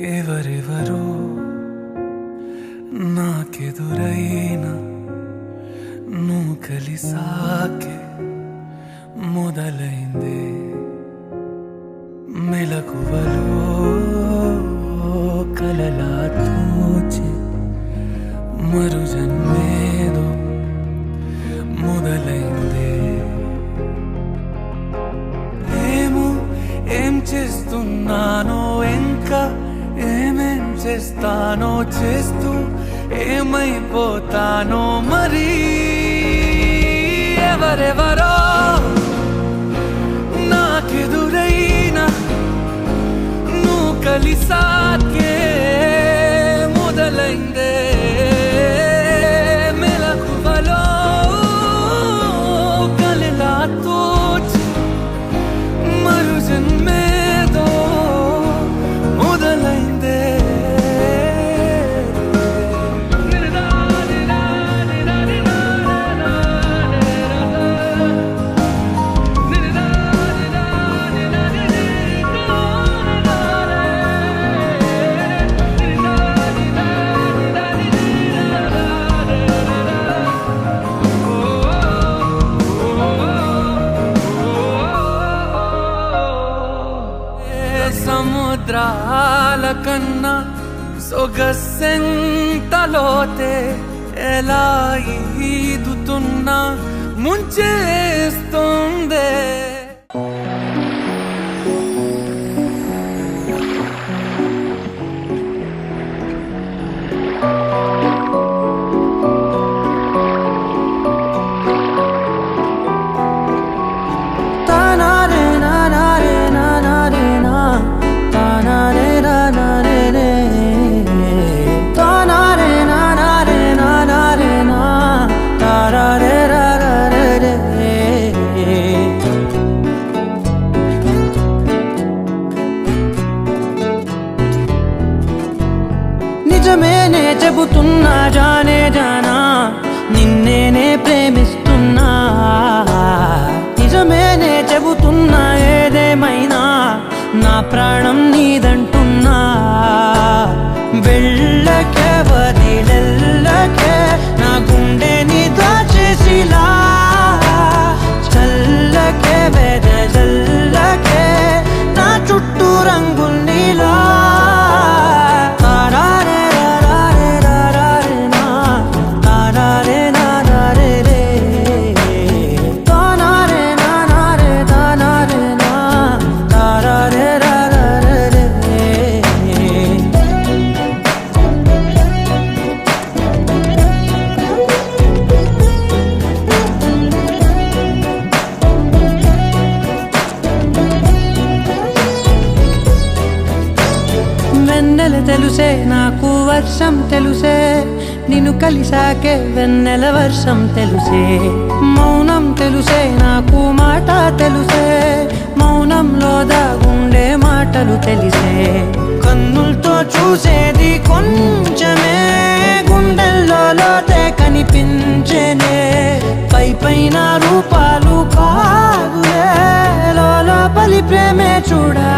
ఎవరెవరో నాకెదురైనా నువ్వు కలిసాకే మొదలైందే మెలకువలో కలలా తోచి మరు జన్మేదో మొదలైందే ఏం చేస్తున్నానో ఇంకా ఏమేం చేస్తానో చేస్తూ ఏమైపోతానో మరి ఎవరెవరో నాకెదురైనా నువ్వు కలిసాకే మొదలైందే మెలకువలో కలలా తోచి మరు జన్మేదో మొదలైందే సముద్రాల కన్నా సొగసెంతలోతే ఎలా ఈదుతున్నా ముంచేస్తుందే నిజమేనే చెబుతున్నా జానే జానా నిన్నేనే ప్రేమిస్తున్నా నిజమేనే చెబుతున్నా ఏదేమైనా నా ప్రాణం నీదంటున్నా వెళ్ళకే వదిలెల్లకే నా గుండెని దాచేసిలా చల్లకే వెదజల్లకే నా చుట్టూ రంగుల్నిలా వెన్నెల తెలుసే నాకు వర్షం తెలుసే నిన్ను కలిసాకే వెన్నెల వర్షం తెలుసే మౌనం తెలుసే నాకు మాట తెలుసే మౌనంలో దాగుండే మాటలు తెలిసే కన్నులతో చూసేది కొంచెమే గుండెల్లో లోతే కనిపించేనే పై పైన రూపాలు కాదులే లోపలి ప్రేమే చూడా